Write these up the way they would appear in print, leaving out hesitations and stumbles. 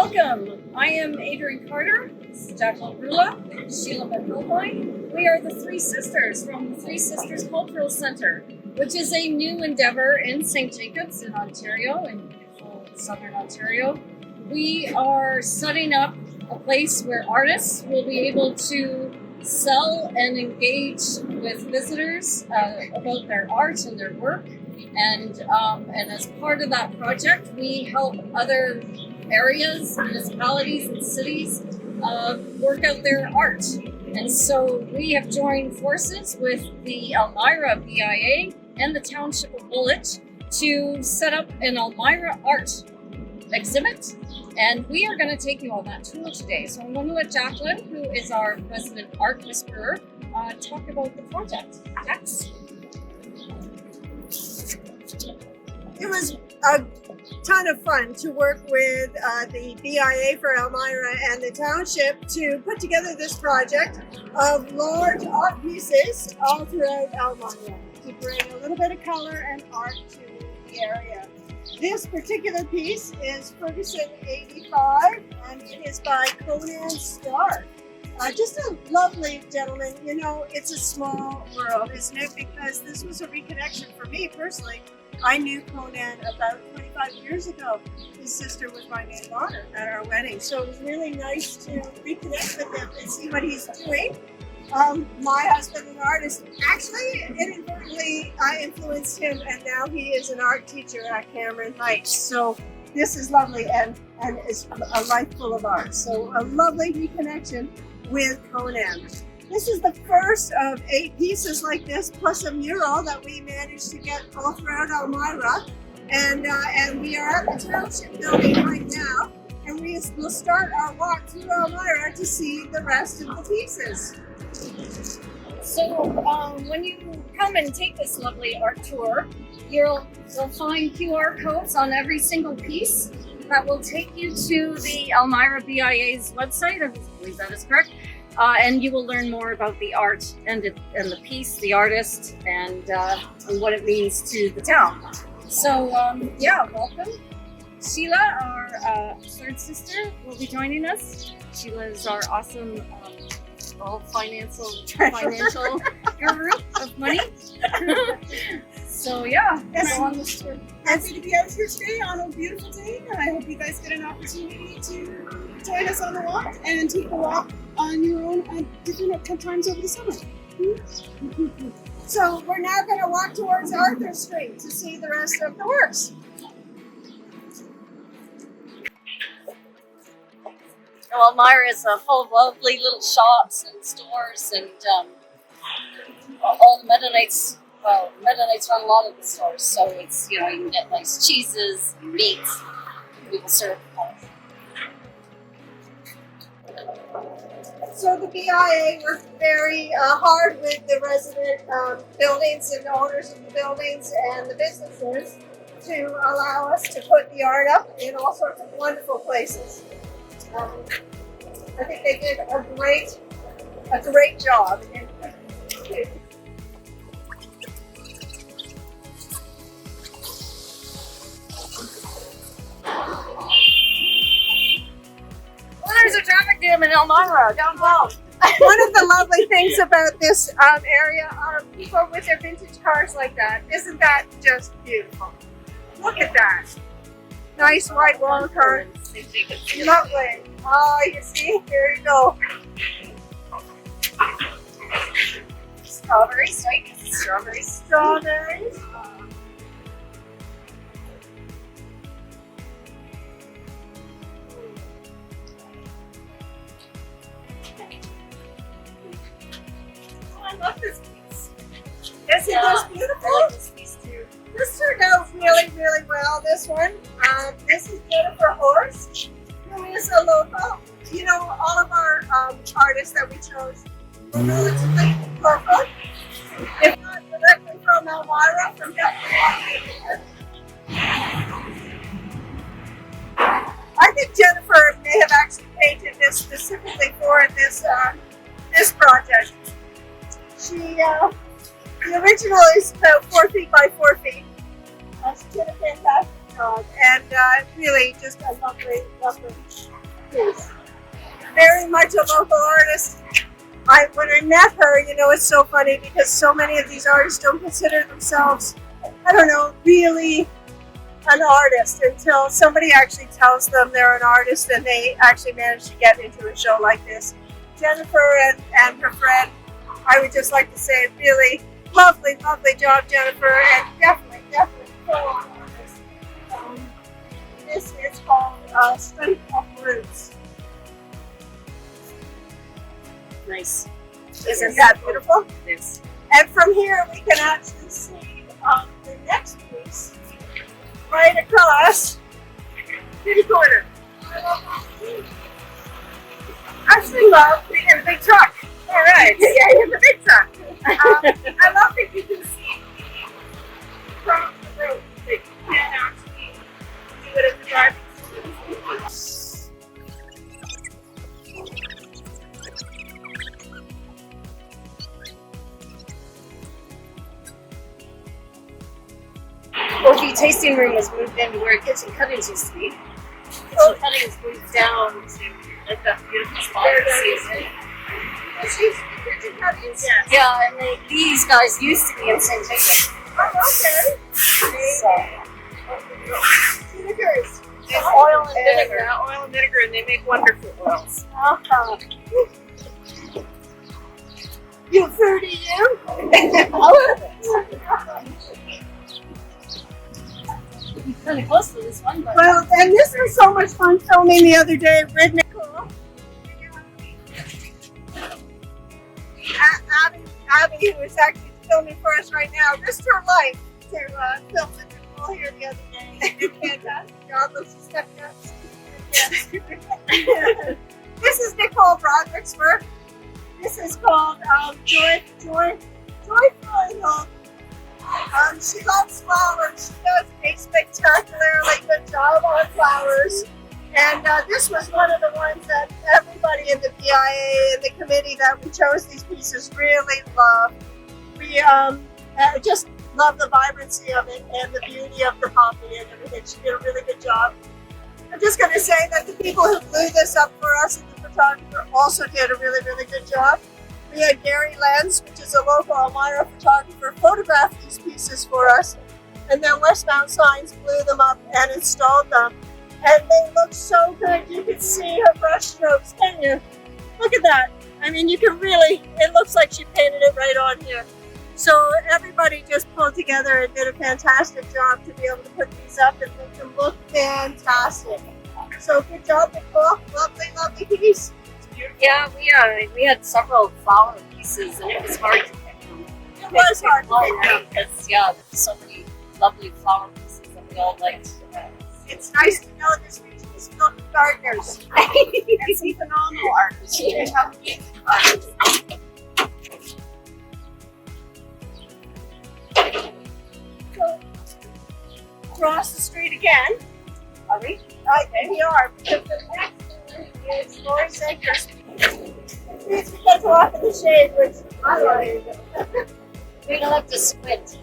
Welcome. I am Adrienne Carter. This is Jax Rula, Sheila McAlpine. We are the Three Sisters from the Three Sisters Cultural Centre, which is a new endeavour in St. Jacobs in Ontario, in beautiful southern Ontario. We are setting up a place where artists will be able to sell and engage with visitors about their art and their work. And as part of that project, we help other areas, municipalities, and cities work out their art. And so we have joined forces with the Elmira BIA and the Township of Woolwich to set up an Elmira Art Exhibit. And we are going to take you on that tour today. So I'm going to let Jacqueline, who is our resident art whisperer, talk about the project. Jax? It was a ton of fun to work with the BIA for Elmira and the Township to put together this project of large art pieces all throughout Elmira to bring a little bit of color and art to the area. This particular piece is Ferguson 85 and it is by Conan Starr. Just a lovely gentleman. You know, it's a small world, isn't it? Because this was a reconnection for me personally. I knew Conan about 25 years ago. His sister was my maid of honor at our wedding. So it was really nice to reconnect with him and see what he's doing. My husband, an artist, actually inadvertently influenced him, and now he is an art teacher at Cameron Heights. So this is lovely and is a life full of art. So a lovely reconnection with Conan. This is the first of 8 pieces like this, plus a mural that we managed to get all throughout Elmira. And we are at the Township building right now, and we'll start our walk through Elmira to see the rest of the pieces. So when you come and take this lovely art tour, you'll find QR codes on every single piece that will take you to the Elmira BIA's website. I believe that is correct. And you will learn more about the art and the piece, the artist, and what it means to the town. So yeah, welcome. Sheila, our third sister, will be joining us. Sheila is our awesome financial guru of money. So yeah, go on this tour. Happy to be out here today on a beautiful day, and I hope you guys get an opportunity to join us on the walk and take a walk on your own at different times over the summer. So we're now going to walk towards Arthur Street to see the rest of the works. Well, Elmira is full of lovely little shops and stores, and all the Mennonites. Well, Mennonites run a lot of the stores, so it's, you know, you can get nice cheeses and meats. We will serve. So the BIA worked very hard with the resident buildings and owners of the buildings and the businesses to allow us to put the art up in all sorts of wonderful places. I think they did a great job. There's a traffic jam in Elmira downtown. One of the lovely things about this area are people with their vintage cars like that. Isn't that just beautiful? Look at that. Nice white wall car. Lovely. Oh, you see? Here you go. Strawberries, right? Strawberries. Strawberries. I love this piece. Isn't this beautiful? I like this piece too. This turned out really, really well, this one. This is Jennifer Horst, who is a local. You know, all of our artists that we chose were relatively local, if not directly from Elmira, from Downtown. I think Jennifer may have actually painted this specifically for this project. The original is about 4 feet by 4 feet. She did a fantastic called. And really just a lovely, lovely piece. Very much a local artist. When I met her, you know, it's so funny because so many of these artists don't consider themselves, I don't know, really an artist until somebody actually tells them they're an artist and they actually manage to get into a show like this. Jennifer and her friend, I would just like to say, really lovely, lovely job, Jennifer, and definitely full on artist. This is called Strength of Roots. Nice. Isn't that beautiful? Yes. And from here we can actually see the next piece right across the corner. Actually love the big truck. All right. Yeah, the big truck. I love that you can see from the road that you can actually do it at the driving. Well, the tasting room was moved into where kitchen cuttings used to be. Kitchen cuttings moved down to like that beautiful spot. She's kitchen cuttings? Yeah. Yeah, and these guys used to be in St. Jacob. Oh, okay. So, Vinegars. it's oil and vinegar. Oil and vinegar, and they make wonderful oils. You foodie, you? I love it. Kind of close to this one, but Well, and this was so much fun filming the other day. Redneck. Abby, who is actually filming for us right now, risked her life to film with Nicole here the other day. She did a fantastic job. Let's just step up. This is Nicole Broderick's work. This is called Joyful. She loves flowers. She does a spectacularly good job on flowers. And this was one of the ones that everybody in the BIA and the committee that we chose these pieces really loved. We just love the vibrancy of it and the beauty of the poppy and everything. She did a really good job. I'm just going to say that the people who blew this up for us and the photographer also did a really, really good job. We had Gary Lenz, which is a local Elmira photographer, photograph these pieces for us. And then Westbound Signs blew them up and installed them. And they look so good. You can see her brush strokes, can you? Look at that. I mean, you can really, it looks like she painted it right on here. So everybody just pulled together and did a fantastic job to be able to put these up and make them look fantastic. So good job, Nicole. Lovely, lovely piece. yeah, we had several flower pieces, and it was hard to pick them. It was hard to pick them. Because there's so many lovely flower pieces that we all liked. It's nice to know this region is filled with gardeners. And some phenomenal artists. We have amazing artists. So, cross the street again. Are we? We are, because the next one is Lori's Acres. Please get to walk in the shade, which I like. We don't have to squint.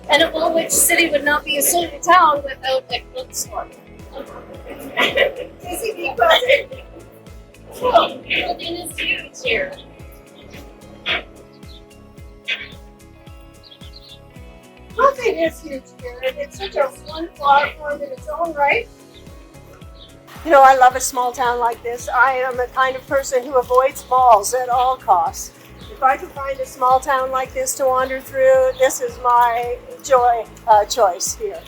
And a Woolwich city would not be a city town without a clothes store. TCB clothing. Clothing is huge here. Clothing is huge here, and it's such a wonderful art form in its own right. You know, I love a small town like this. I am the kind of person who avoids malls at all costs. If I can find a small town like this to wander through, this is my choice here.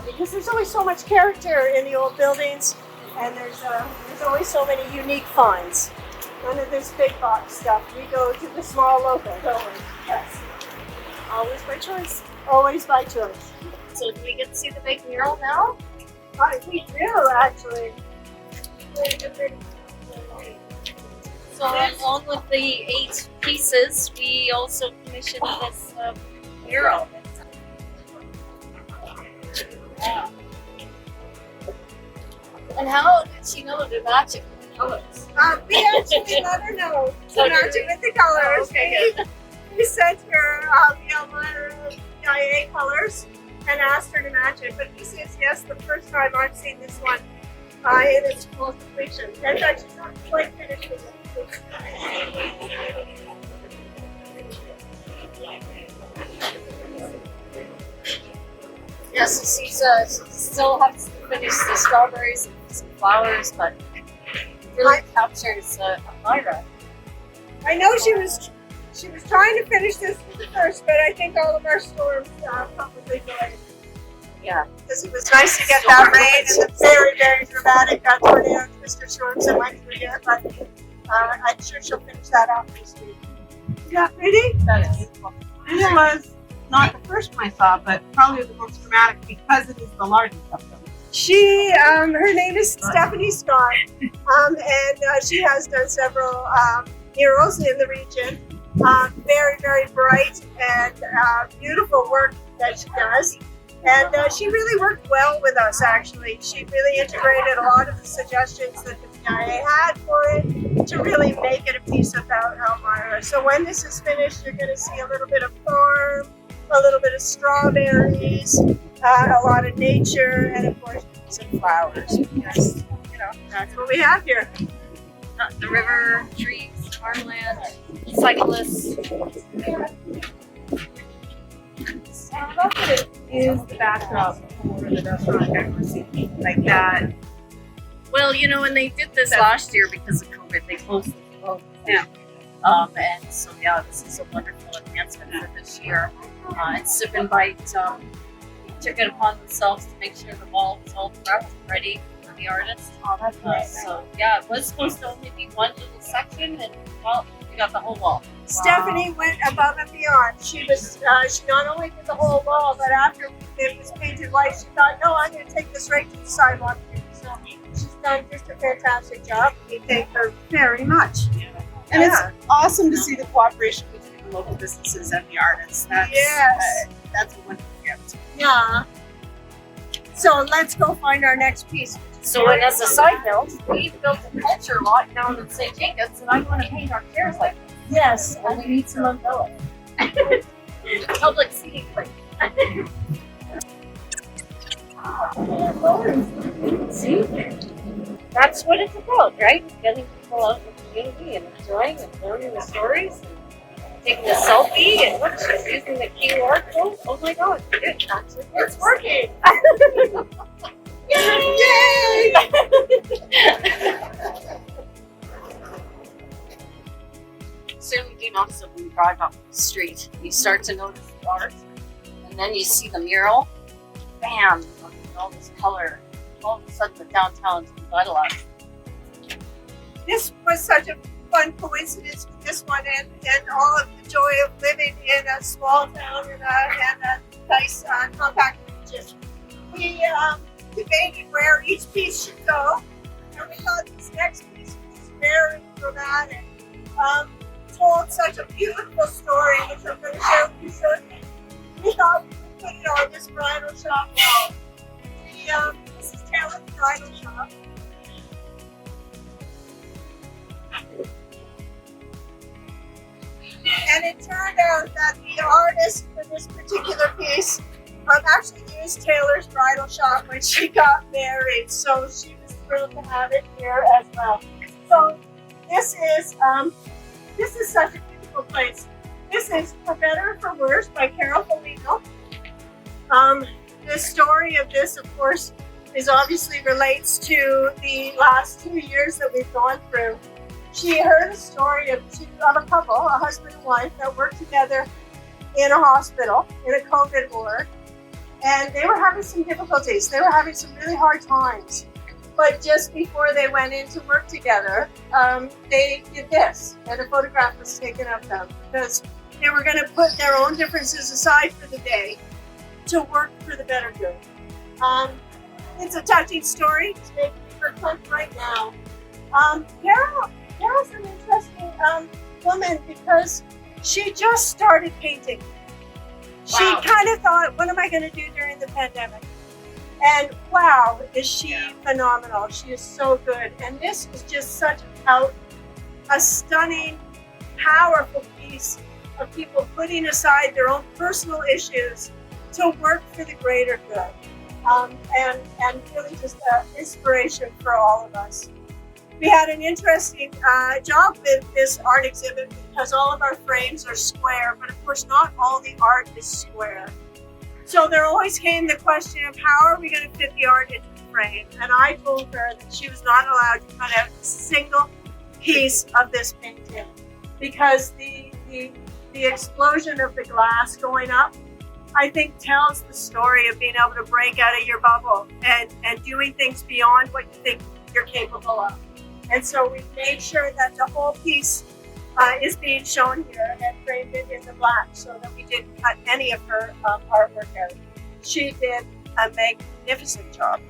Because there's always so much character in the old buildings, and there's always so many unique finds. None of this big box stuff. We go to the small local, don't we? Yes. Always by choice. Always by choice. So do we get to see the big mural now? We do, actually. So along with the 8 pieces, we also commissioned this mural. And how did she know to match it with the colors? We actually let her know to match it with the colors. Oh, okay, good. We sent her the Elmira BIA colors and asked her to match it. But this is, yes, the first time I've seen this one in its full completion. And she's not quite finished with it. Yes, she still has to finish the strawberries and some flowers, but really captures Elmira. I know she was trying to finish this first, but I think all of our storms probably delayed. Yeah. Because it was nice to get that rain and the very, very dramatic tornado twister storms that went through here, but I'm sure she'll finish that off this week. Isn't that pretty? That is beautiful. This was not the first one I saw, but probably the most dramatic because it is the largest of them. She, her name is Stephanie Scott, and she has done several murals in the region. Very, very bright and beautiful work that she does. And she really worked well with us, actually. She really integrated a lot of the suggestions that the BIA had for it to really make it a piece about Elmira. So when this is finished, you're going to see a little bit of farm, a little bit of strawberries, a lot of nature, and of course some flowers. Because, you know, that's what we have here. The river, trees, farmland, cyclists. I love that it is the backdrop for the restaurant that we're seeing, like that. Well, you know, and they did this last year because of COVID. They closed the road. Yeah. And so, yeah, this is a wonderful enhancement for this year. And Sip and Bite took it upon themselves to make sure the wall was all prepped and ready for the artist. Oh, that's nice. So, yeah, it was supposed to only be one little section, and, well, we got the whole wall. Stephanie went above and beyond. She not only did the whole wall, but after it was painted white, she thought, no, I'm going to take this right to the sidewalk. So she's done just a fantastic job. We thank her very much. And it's awesome to see the cooperation between the local businesses and the artists. That's, that's a wonderful gift. Yeah. So let's go find our next piece. So, and as a side note, we built a culture lot down in St. Jacobs, and I want to paint our chairs like this. Yes. And we need some umbrellas. Public seating place. See? That's what it's about, right? Getting people out in the community and enjoying and learning the stories and taking a selfie and look, she's using the QR code. Oh my god, it's working! Yay! Certainly do notice it when you drive up the street. You start to notice the art, and then you see the mural. Bam! All this color. All of a sudden, the downtown's revitalized. This was such a fun coincidence with this one and all of the joy of living in a small town and a nice compact region. We debated where each piece should go, and we thought this next piece was very dramatic. Told such a beautiful story, which I'm going to share with you shortly. We thought we could put it on this bridal shop wall. This is Taylor's Bridal Shop. And it turned out that the artist for this particular piece actually used Taylor's Bridal Shop when she got married. So she was thrilled to have it here as well. So this is such a beautiful place. This is For Better or For Worse by Carol Foligno. The story of this, of course, is obviously relates to the last 2 years that we've gone through. She heard a story of a couple, a husband and wife, that worked together in a hospital, in a COVID ward, and they were having some difficulties. They were having some really hard times. But just before they went in to work together, they did this, and a photograph was taken of them because they were going to put their own differences aside for the day to work for the better good. It's a touching story. It's making me reflect right now. Carol's an interesting woman because she just started painting. She kind of thought, what am I going to do during the pandemic? And wow, is she phenomenal. She is so good. And this is just such a stunning, powerful piece of people putting aside their own personal issues to work for the greater good. And really just an inspiration for all of us. We had an interesting job with this art exhibit because all of our frames are square, but of course not all the art is square. So there always came the question of how are we going to fit the art into the frame? And I told her that she was not allowed to cut out a single piece of this painting because the explosion of the glass going up, I think, tells the story of being able to break out of your bubble and doing things beyond what you think you're capable of. And so we made sure that the whole piece is being shown here and framed it in the black so that we didn't cut any of her artwork out. She did a magnificent job.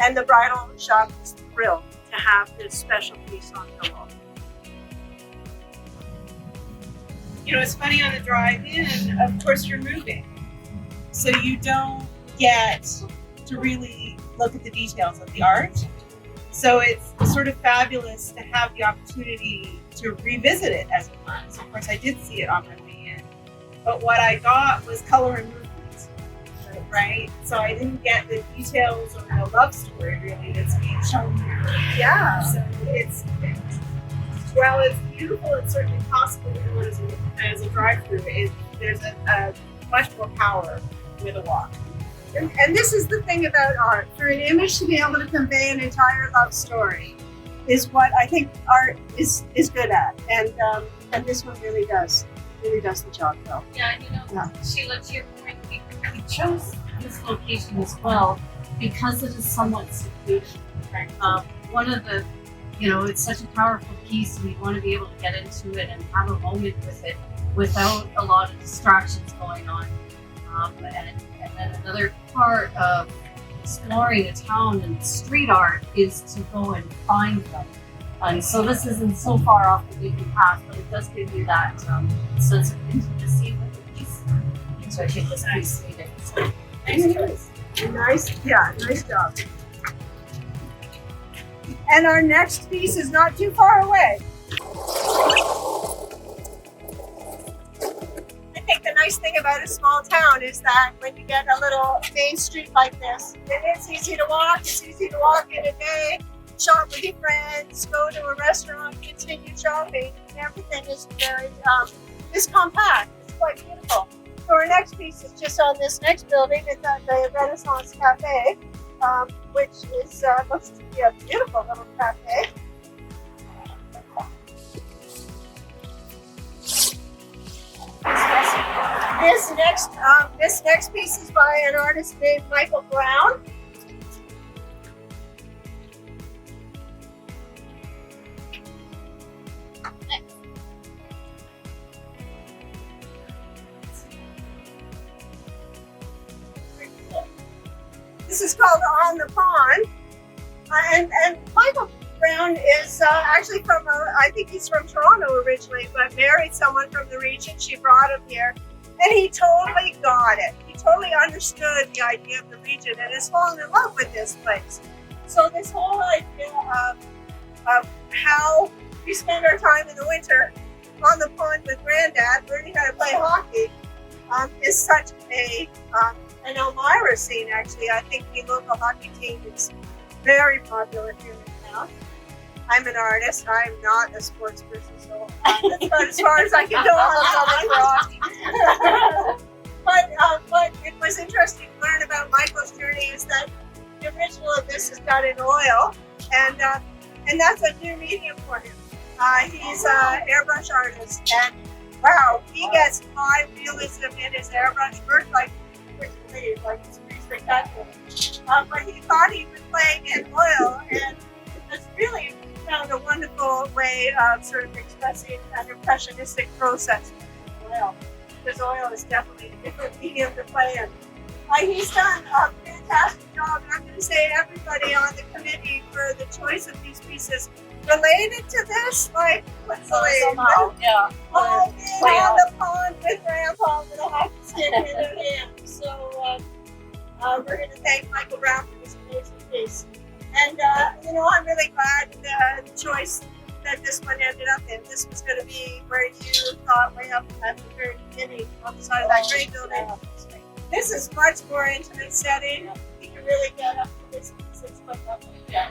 And the Bridal Shop is thrilled to have this special piece on the wall. You know, it's funny on the drive-in, of course you're moving. So you don't get to really look at the details of the art. So it's sort of fabulous to have the opportunity to revisit it as it was. Of course, I did see it on my way in. But what I got was color and movement, right? So I didn't get the details or the love story really that's being shown here. Yeah. So while it's beautiful, it's certainly possible to do it as a drive-through. There's a much more power with a walk. And this is the thing about art. For an image to be able to convey an entire love story is what I think art is good at. And this one really does the job well. Yeah, and Sheila, to your point, we chose this location as well because it is somewhat secluded. Right. One of the, it's such a powerful piece, and we want to be able to get into it and have a moment with it without a lot of distractions going on. And then another part of exploring a town and street art is to go and find them. And so this isn't so far off the beaten path, but it does give you that sense of intimacy with the piece. So I think this piece needed. So, nice choice. Nice job. And our next piece is not too far away. I think the nice thing about a small town is that when you get a little main street like this, it's easy to walk. It's easy to walk in a day, shop with your friends, go to a restaurant, continue shopping. Everything is very is compact. It's quite beautiful. So our next piece is just on this next building. It's at the Renaissance Cafe, which is looks to be a beautiful little cafe. This next piece is by an artist named Michael Brown. This is called On the Pond, and Michael Brown is actually from, I think he's from Toronto originally, but married someone from the region. She brought him here, and he totally got it. He totally understood the idea of the region and has fallen in love with this place. So this whole idea of how we spend our time in the winter on the pond with Granddad, learning how to play hockey, is such an Elmira scene, actually. I think the local hockey team is very popular here in town. I'm an artist. I'm not a sports person, so that's about as far as I can go on hockey. But it was interesting to learn about Michael's journey is that the original of this is done in oil, and that's a new medium for him. He's an airbrush artist, and wow, he gets high realism in his airbrush work, like it's pretty spectacular. But he thought he was playing in oil, and it's really found a wonderful way of sort of expressing an impressionistic process with oil, because oil is definitely a different medium to play in. He's done a fantastic job, and I'm going to say everybody on the committee for the choice of these pieces related to this, like, what's the way? Yeah. All being on the pond with Grandpa with a hockey stick in their hand. So we're going to thank Michael Brown for this amazing piece. And, I'm really glad the choice that this one ended up in. This was going to be where you thought way up at the very beginning on the side of that great building. This is much more intimate setting. You can really get up to this 6 foot level. Yeah.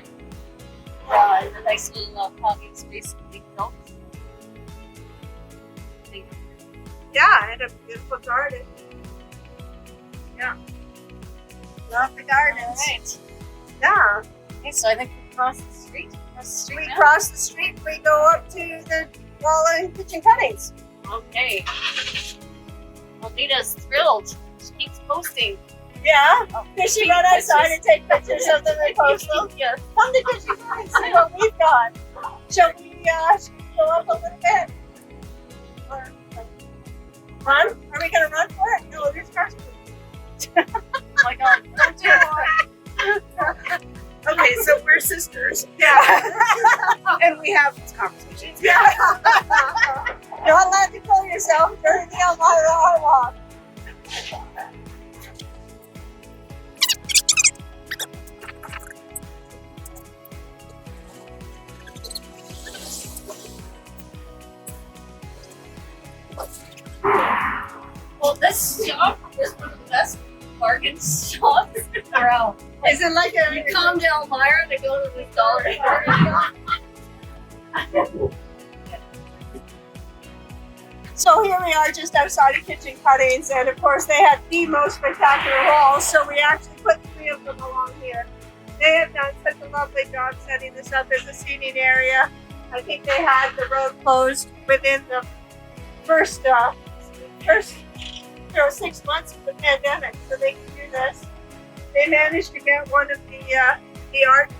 And the nice little parking space that we built. Yeah, and a beautiful garden. Yeah. Love the gardens. All right. Yeah. Okay, so I think we cross the street. We cross the street, we go up to the wall and kitchen cuttings. Okay. Alita's thrilled. She keeps posting. Yeah. Does she run outside and take pictures of them and post them? Yeah. Come to kitchen cuttings, see what we've got. Shall we go up a little bit? Or run? Are we going to run for it? No, there's cars. Oh my god. Don't do it. Okay, so we're sisters. Yeah. And we have these conversations. Yeah. You're not allowed to kill yourself during the Elmira Art Walk. Well, this shop is one of the best bargain shops around. Is it like You come to Elmira to go to the dollar store. So here we are just outside of kitchen cuttings, and of course they had the most spectacular walls, so we actually put 3 of them along here. They have done such a lovely job setting this up as a seating area. I think they had the road closed within the first 6 months of the pandemic, so they can do this. They managed to get one of the art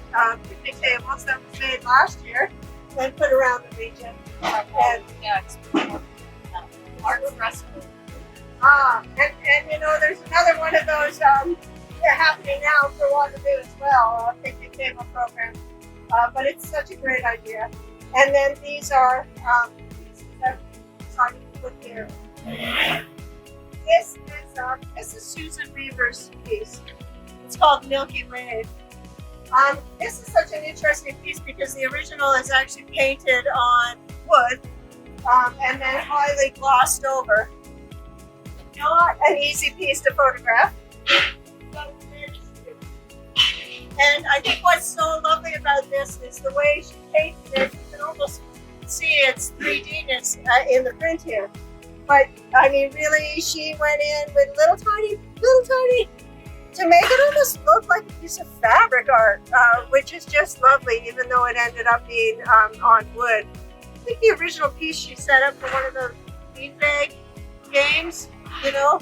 picnic tables that was made last year and put around the region. And Yeah, it's art festival. and you know, there's another one of those happening now for Waterloo as well, a picnic table program. But it's such a great idea. And then these are pieces that I'm starting to put here. This is Susan Reaver's piece. It's called Milky Way. This is such an interesting piece because the original is actually painted on wood and then highly glossed over. Not an easy piece to photograph. And I think what's so lovely about this is the way she painted it. You can almost see its 3D-ness in the print here. But I mean, really, she went in with little tiny, to make it almost look like a piece of fabric art, which is just lovely, even though it ended up being on wood. I think the original piece she set up for one of the beanbag games, you know,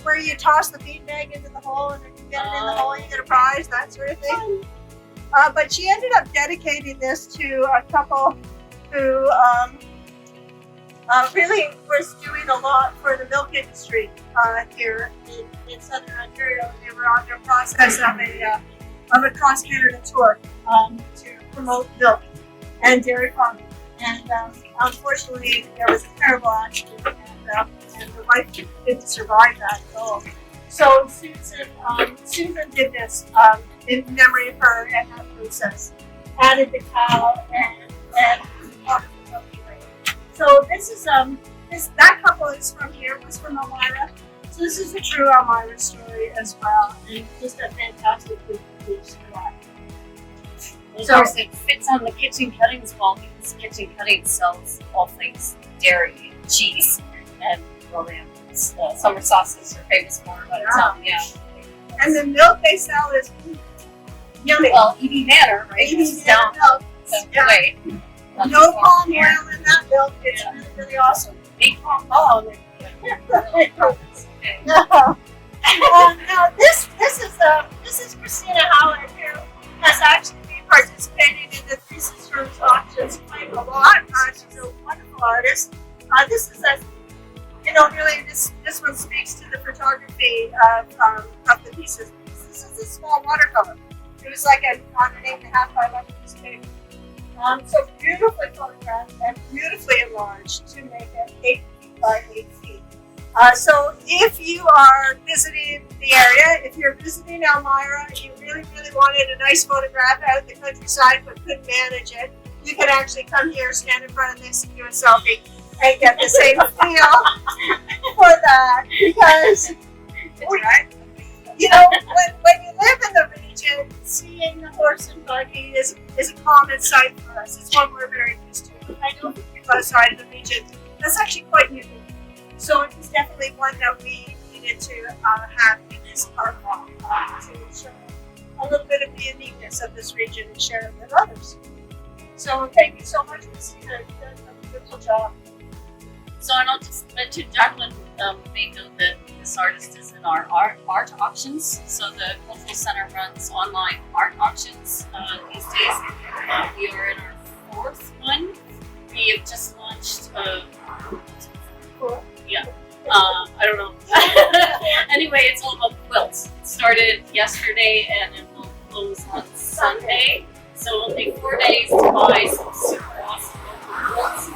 where you toss the beanbag into the hole and if you get it in the hole, you get a prize, that sort of thing. But she ended up dedicating this to a couple who really was doing a lot for the milk industry here in Southern Ontario. They were on their process of a cross-Canada tour to promote milk and dairy farming. And unfortunately, there was a terrible accident, and the wife didn't survive that at all. So Susan did this in memory of her and that process. Added the cow and part of the Milky Way. So this is that couple is from here, was from Elmira. So this is a true Elmira story as well, and just a fantastic piece for that. Of course, it fits on the kitchen cuttings wall because kitchen cuttings sells all things dairy, cheese, and romance. Summer sauces are famous for, but And the milk they sell is yummy. Well, EB Manor, right? EB down milk. the way. No palm oil in that milk. It's really, really awesome. Big palm oil. Okay. Now this is Christina Howard, who has actually been participating in the Three Sisters auctions quite a lot. She's a wonderful artist. This is really this one speaks to the photography of the pieces. This is a small watercolor. It was like on an 8.5 by 11 piece of paper. So beautifully photographed and beautifully enlarged to make it 8 feet by 8 feet. So if you are visiting the area, if you're visiting Elmira, you really, really wanted a nice photograph out in the countryside but couldn't manage it, you can actually come here, stand in front of this, and do a selfie, and get the same feel for that. Because, you know, when you live in the region, seeing the horse and buggy is a common sight for us. It's one we're very used to. I know from people outside of the region, that's actually quite unique. So it was definitely one that we needed to have in this art walk to show a little bit of the uniqueness of this region and share it with others. So thank you so much, Christina. You've done a beautiful job. So, and I'll just mention, Jacqueline may know that this artist is in our art auctions. So the Cultural Center runs online art auctions these days. We are in our fourth one. We have just launched, I don't know. Anyway, it's all about quilts. It started yesterday and it will close on Sunday. So it'll take 4 days to buy some super awesome quilts.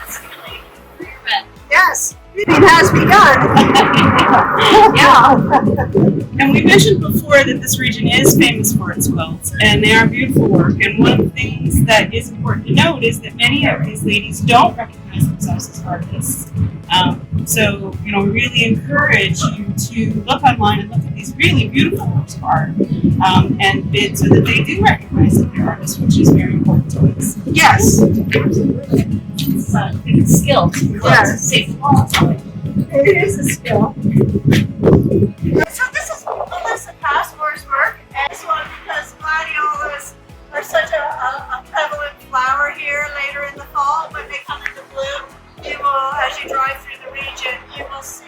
It's really for your bed. Yes, it has begun. Yeah. And we mentioned before that this region is famous for its quilts, and they are beautiful work. And one of the things that is important to note is that many of these ladies don't recognize themselves as artists. So, you know, we really encourage you to look online and look at these really beautiful works of art, and bid so that they do recognize that they're artists, which is very important to us. Yes. Absolutely. It's skill. Yes. Safe. It is a skill. So this is Melissa Passmore's work, and this one because gladiolas are such a prevalent flower here later in the fall. When they come into bloom, you will, as you drive through the region, you will see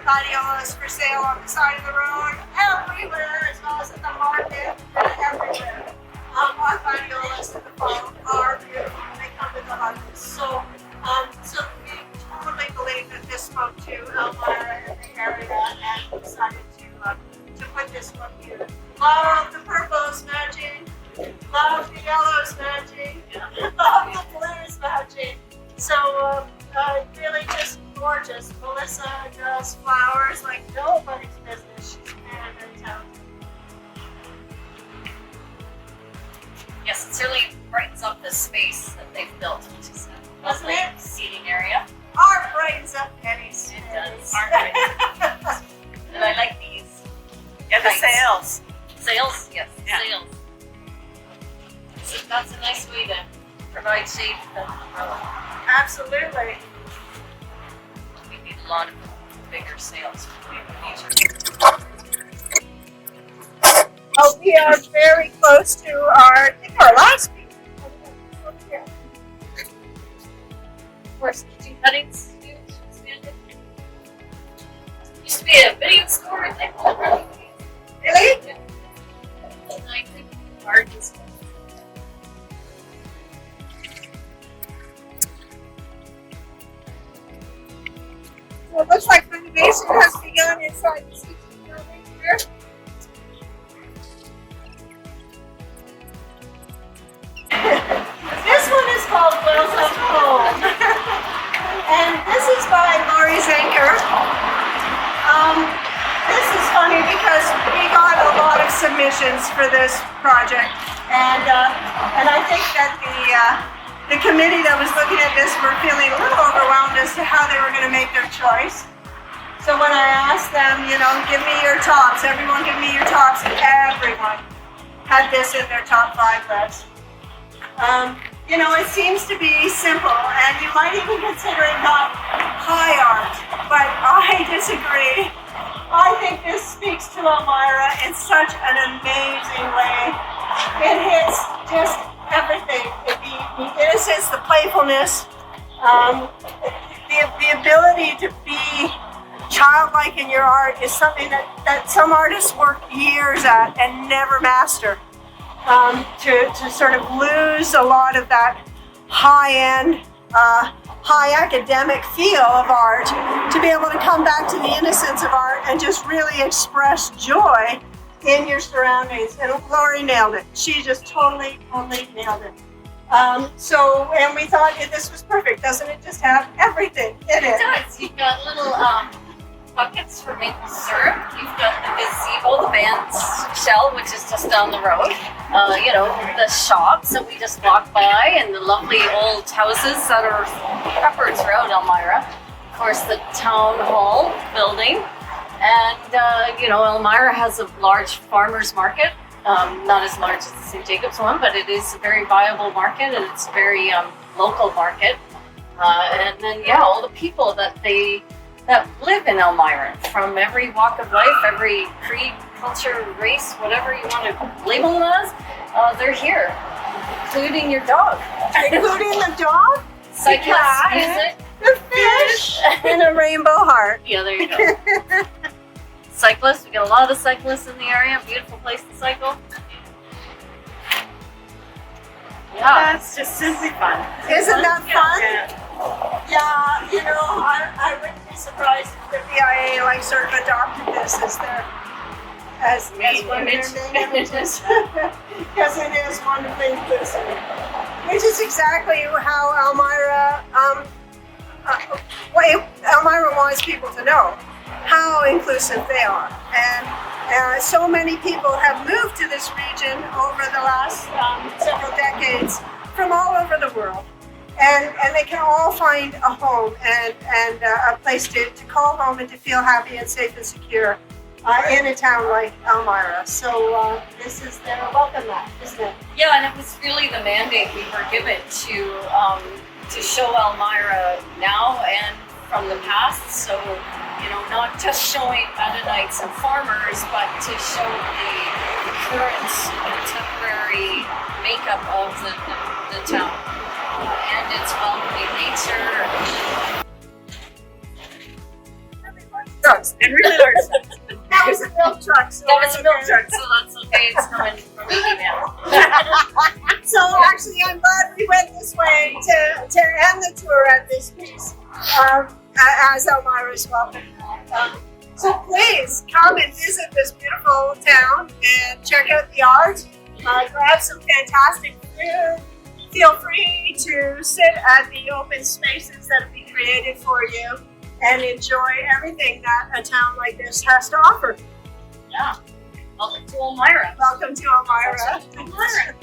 gladiolas for sale on the side of the road everywhere, as well as at the market and everywhere. Our gladiolas in the fall are beautiful. They come with the harvest. So we totally believe that this spoke to Elmira and the area, and decided to put this one here. Love the purples matching, love the yellows matching, love the blues matching. So really just gorgeous. Melissa does flowers like nobody's business. She's very talented. Yes, it certainly brightens up the space that they've built, which is a Doesn't lovely it? seating area. Art brightens up any space. It does. Art brightens. And I like these. Yeah, the Nice. sails. Sails, yes, Yeah. sails. So that's a nice way to provide shade for the umbrella. Absolutely. We need a lot of bigger sails for the future. Oh, we are very close to I think our last piece. More stitching cuttings too, expanded. Used to be a video store and they all really Really? and I think art is So it looks like renovation has begun inside the CT building here. This one is called Welcome Home. And this is by Lori Zenker. This is funny because we got a lot of submissions for this project. And I think that the committee that was looking at this were feeling a little overwhelmed as to how they were going to make their choice. So when I asked them, you know, give me your tops, everyone give me your tops, everyone had this in their top 5 list. You know, it seems to be simple, and you might even consider it not high art, but I disagree. I think this speaks to Elmira in such an amazing way. It hits just everything. The innocence, the playfulness, the ability to be childlike in your art is something that some artists work years at and never master. To sort of lose a lot of that high-end, high academic feel of art, to be able to come back to the innocence of art and just really express joy in your surroundings. And Lori nailed it. She just totally nailed it. And we thought this was perfect. Doesn't it just have everything in it? It does. You've got little buckets for maple syrup. You've got the gazebo go, the band's shell, which is just down the road. The shops that we just walked by, and the lovely old houses that are peppered throughout Elmira. Of course, the town hall building, and Elmira has a large farmers market. Not as large as the St. Jacobs one, but it is a very viable market, and it's a very local market. And then, all the people that live in Elmira, from every walk of life, every creed, culture, race, whatever you want to label them as, they're here, including your dog. Including the dog, Cyclists, music, the fish, and a rainbow heart. Yeah, there you go. Cyclists, we got a lot of cyclists in the area. Beautiful place to cycle. Yeah, That's just simply fun. Isn't that fun? Yeah. Yeah, I wouldn't be surprised if the BIA sort of adopted this as their as one of their main images, because it is wonderfully inclusive, which is exactly how Elmira wants people to know how inclusive they are. And so many people have moved to this region over the last several decades from all over the world. And they can all find a home and a place to call home and to feel happy and safe and secure in a town like Elmira. So this is their welcome mat, isn't it? Yeah, and it was really the mandate we were given to show Elmira now and from the past. So, not just showing Mennonites and farmers, but to show the current contemporary makeup of the town and its welcoming nature. Trucks. And really large. That was a milk truck. So That was a milk truck, so that's okay. It's coming from me now. So actually, I'm glad we went this way to end the tour at this piece as Elmira's welcome. So please come and visit this beautiful town and check out the art. Grab some fantastic food. Feel free to sit at the open spaces that have been created for you and enjoy everything that a town like this has to offer. Yeah. Welcome to Elmira. Welcome to Elmira.